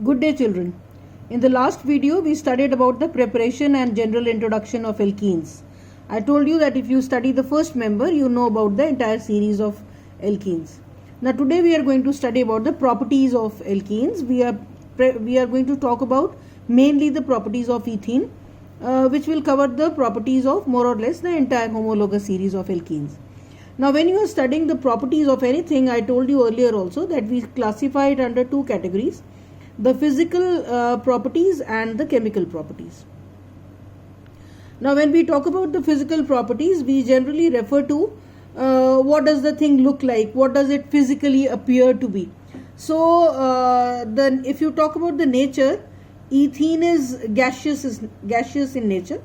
Good day, children. In the last video, we studied about the preparation and general introduction of alkenes. I told you that if you study the first member, you know about the entire series of alkenes. Now, today we are going to study about the properties of alkenes. We are going to talk about mainly the properties of ethene, which will cover the properties of more or less the entire homologous series of alkenes. Now, when you are studying the properties of anything, I told you earlier also that we classify it under two categories: the physical properties and the chemical properties. Now, when we talk about the physical properties, we generally refer to what does the thing look like, what does it physically appear to be. So, then if you talk about the nature, ethene is gaseous in nature,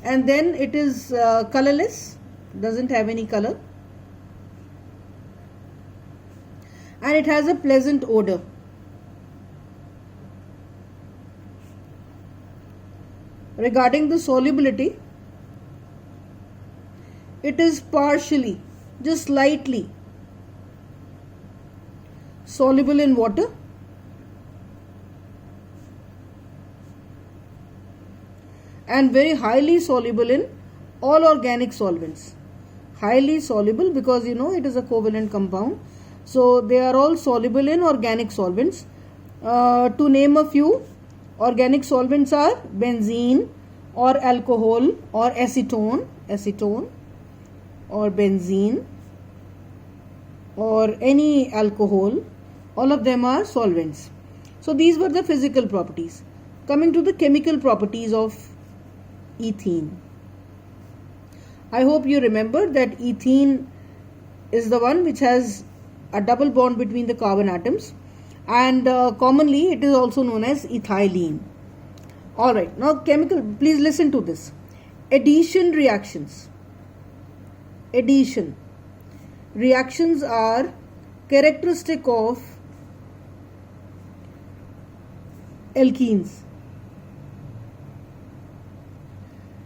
and then it is colorless, doesn't have any color, and it has a pleasant odor. Regarding the solubility, it is partially, just slightly soluble in water and very highly soluble in all organic solvents. Highly soluble because it is a covalent compound. So they are all soluble in organic solvents. To name a few, organic solvents are benzene or alcohol or acetone or benzene or any alcohol. All of them are solvents. So these were the physical properties. Coming to the chemical properties of ethene. I hope you remember that ethene is the one which has a double bond between the carbon atoms, and commonly it is also known as ethylene. Alright, now chemical, please listen to this. Addition reactions. Addition reactions are characteristic of alkenes.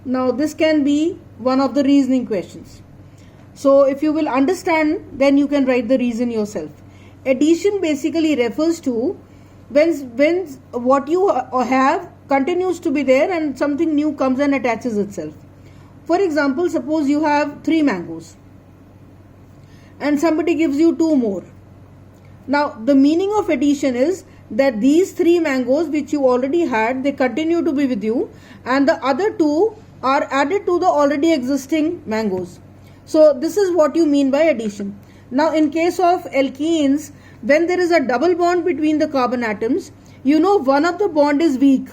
Now this can be one of the reasoning questions. So if you will understand, then you can write the reason yourself. Addition basically refers to when what you have continues to be there and something new comes and attaches itself. For example, suppose you have 3 mangoes and somebody gives you 2 more. Now the meaning of addition is that these 3 mangoes which you already had, they continue to be with you, and the other 2 are added to the already existing mangoes. So this is what you mean by addition. Now in case of alkenes, when there is a double bond between the carbon atoms, one of the bond is weak.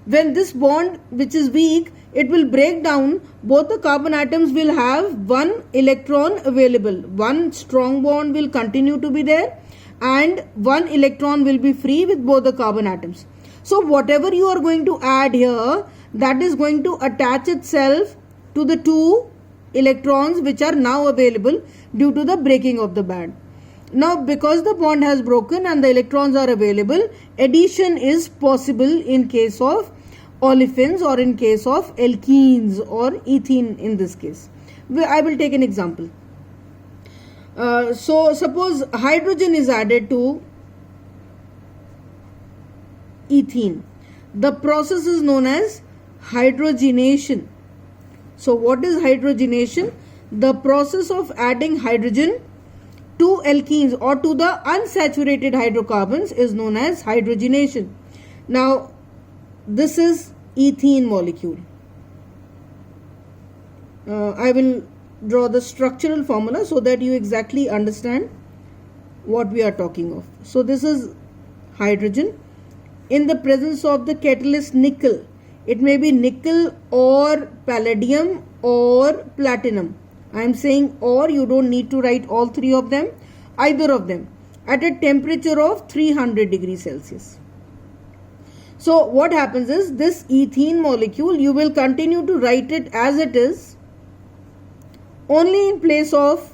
When this bond which is weak, it will break down, both the carbon atoms will have 1 electron available. One strong bond will continue to be there and 1 electron will be free with both the carbon atoms. So whatever you are going to add here, that is going to attach itself to the 2 electrons which are now available due to the breaking of the bond. Now because the bond has broken and the electrons are available, addition is possible in case of olefins or in case of alkenes or ethene in this case. I will take an example. So suppose hydrogen is added to ethene. The process is known as hydrogenation. So what is hydrogenation? The process of adding hydrogen to alkenes or to the unsaturated hydrocarbons is known as hydrogenation. Now this is ethene molecule. I will draw the structural formula so that you exactly understand what we are talking of. So this is hydrogen in the presence of the catalyst nickel. It may be nickel or palladium or platinum. I am saying or, you don't need to write all 3 of them, either of them, at a temperature of 300 degrees Celsius. So what happens is, this ethene molecule, you will continue to write it as it is, only in place of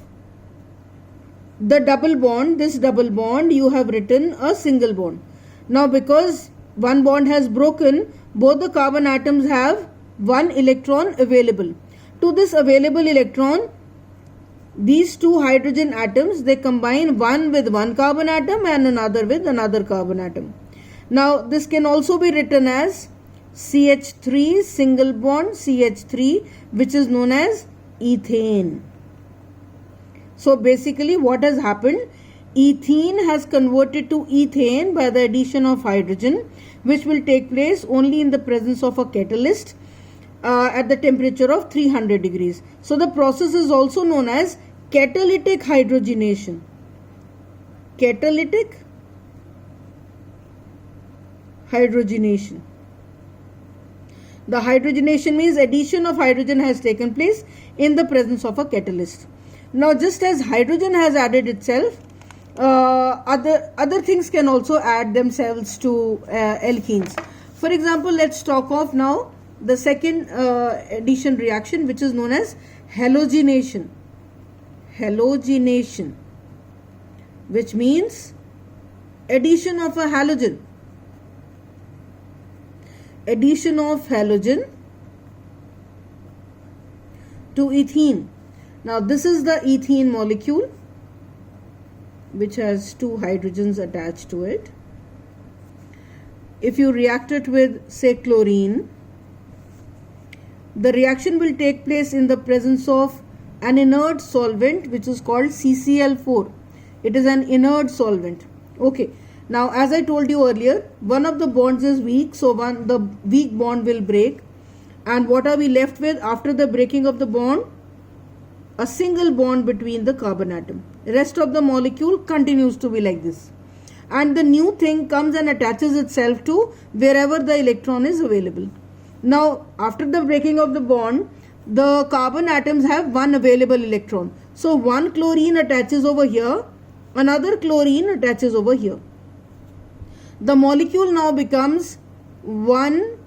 the double bond, this double bond, you have written a single bond. Now because one bond has broken, both the carbon atoms have 1 electron available. To this available electron, these two hydrogen atoms, they combine one with one carbon atom and another with another carbon atom. Now this can also be written as CH3 single bond CH3, which is known as ethane. So basically what has happened, ethene has converted to ethane by the addition of hydrogen, which will take place only in the presence of a catalyst at the temperature of 300 degrees. So the process is also known as catalytic hydrogenation. Catalytic hydrogenation. The hydrogenation means addition of hydrogen has taken place in the presence of a catalyst. Now just as hydrogen has added itself, other things can also add themselves to alkenes. For example, let's talk of now the second addition reaction, which is known as halogenation. Halogenation, which means addition of a halogen. Addition of halogen to ethene. Now this is the ethene molecule, which has two hydrogens attached to it. If you react it with, say, chlorine, the reaction will take place in the presence of an inert solvent, which is called CCl4. It is an inert solvent. Okay. Now, as I told you earlier, one of the bonds is weak, so the weak bond will break. And what are we left with after the breaking of the bond? A single bond between the carbon atom. The rest of the molecule continues to be like this. And the new thing comes and attaches itself to wherever the electron is available. Now, after the breaking of the bond, the carbon atoms have one available electron. So, one chlorine attaches over here, another chlorine attaches over here. The molecule now becomes 1,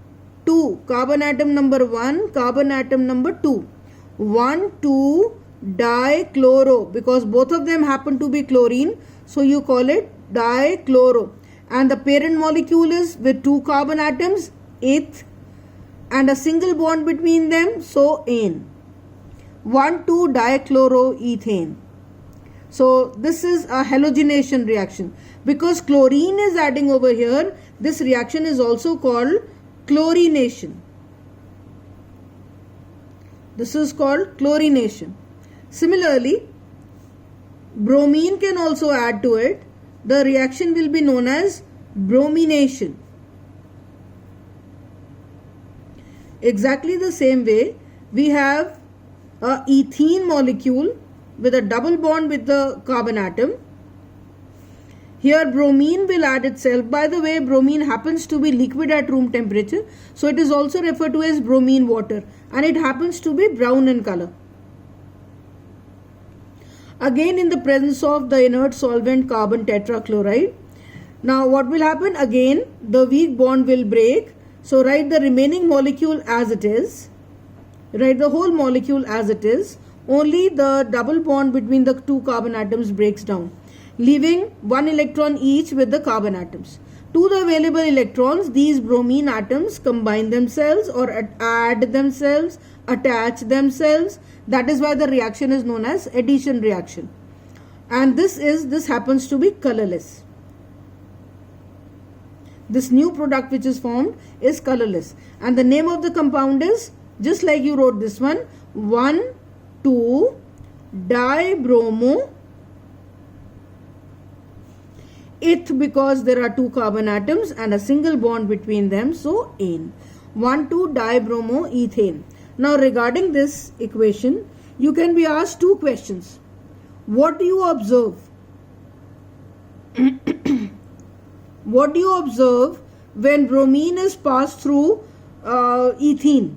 2, carbon atom number 1, carbon atom number 2. 1, 2 dichloro, because both of them happen to be chlorine, so you call it dichloro. And the parent molecule is with two carbon atoms, eth, and a single bond between them, so ane. 1, 2 dichloroethane. So this is a halogenation reaction. Because chlorine is adding over here, this reaction is also called chlorination. This is called chlorination. Similarly, bromine can also add to it. The reaction will be known as bromination. Exactly the same way, we have a ethene molecule with a double bond with the carbon atom. Here bromine will add itself. By the way, bromine happens to be liquid at room temperature, so it is also referred to as bromine water, and it happens to be brown in color. Again, in the presence of the inert solvent carbon tetrachloride. Now what will happen? Again, the weak bond will break. So write the remaining molecule as it is. Write the whole molecule as it is. Only the double bond between the two carbon atoms breaks down, leaving one electron each with the carbon atoms. To the available electrons, these bromine atoms combine themselves or add themselves, attach themselves. That is why the reaction is known as addition reaction. And this happens to be colorless. This new product which is formed is colorless. And the name of the compound is, just like you wrote this one, 1,2-dibromo. Eth, because there are two carbon atoms and a single bond between them, so ane. 1,2-dibromoethane. Now regarding this equation, you can be asked two questions. What do you observe? What do you observe when bromine is passed through ethene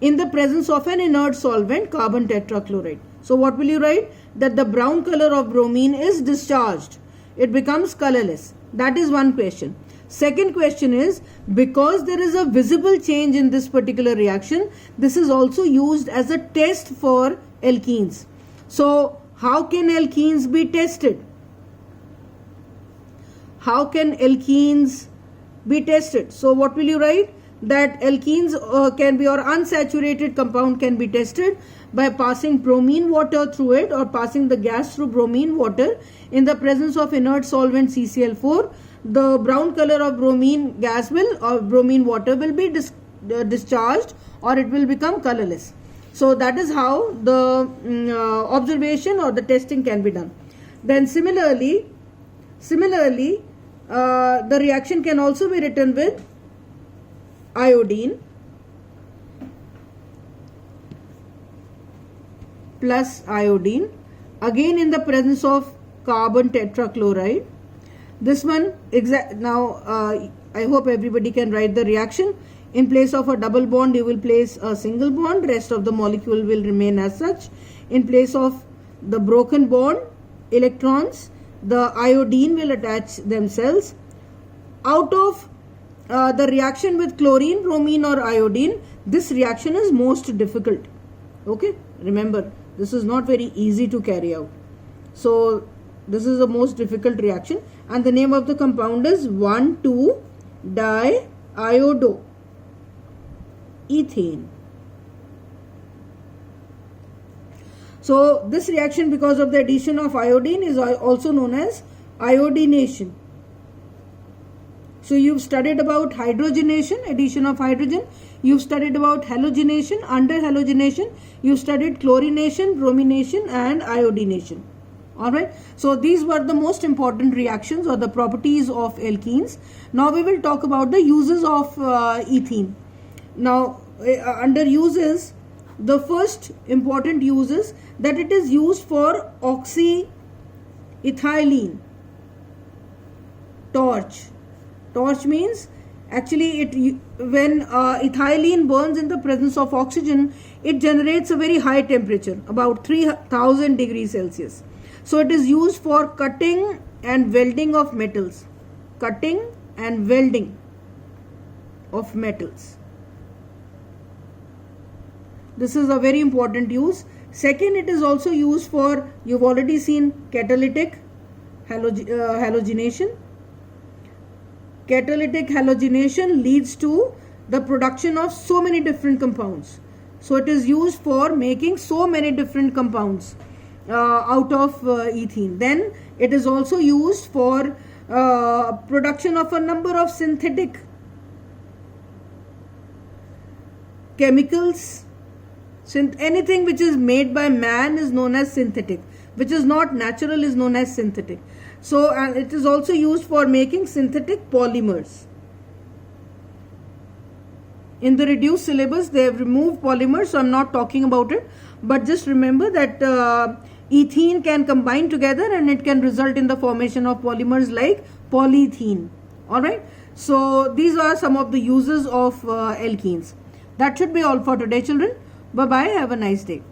in the presence of an inert solvent, carbon tetrachloride? So what will you write? That the brown color of bromine is discharged. It becomes colorless. That is one question. Second question is, because there is a visible change in this particular reaction, this is also used as a test for alkenes. So how can alkenes be tested? How can alkenes be tested? So what will you write? that alkenes can be, or unsaturated compound can be tested by passing bromine water through it or passing the gas through bromine water in the presence of inert solvent CCl4. The brown color of bromine gas will, or bromine water will be discharged, or it will become colorless. So that is how the observation or the testing can be done. Then similarly, the reaction can also be written with iodine plus iodine, again in the presence of carbon tetrachloride. This one now I hope everybody can write the reaction. In place of a double bond, you will place a single bond, rest of the molecule will remain as such. In place of the broken bond, electrons, the iodine will attach themselves. Out of the reaction with chlorine, bromine or iodine, this reaction is most difficult. Okay, remember, this is not very easy to carry out. So this is the most difficult reaction, and the name of the compound is 1,2-diiodoethane. So this reaction, because of the addition of iodine, is also known as iodination. So you've studied about hydrogenation, addition of hydrogen. You've studied about halogenation. Under halogenation, you've studied chlorination, bromination and iodination. Alright. So these were the most important reactions or the properties of alkenes. Now we will talk about the uses of ethene. Now under uses, the first important use is that it is used for oxyethylene torch. Torch means actually when ethylene burns in the presence of oxygen, it generates a very high temperature, about 3000 degrees Celsius. So it is used for cutting and welding of metals. Cutting and welding of metals. This is a very important use. Second, it is also used for, you've already seen, catalytic halogenation. Catalytic halogenation leads to the production of so many different compounds. So it is used for making so many different compounds out of ethene. Then it is also used for production of a number of synthetic chemicals. Anything which is made by man is known as synthetic, which is not natural is known as synthetic. So it is also used for making synthetic polymers. In the reduced syllabus, they have removed polymers, so I am not talking about it. But just remember that ethene can combine together and it can result in the formation of polymers like polyethene. Alright. So these are some of the uses of alkenes. That should be all for today, children. Bye-bye. Have a nice day.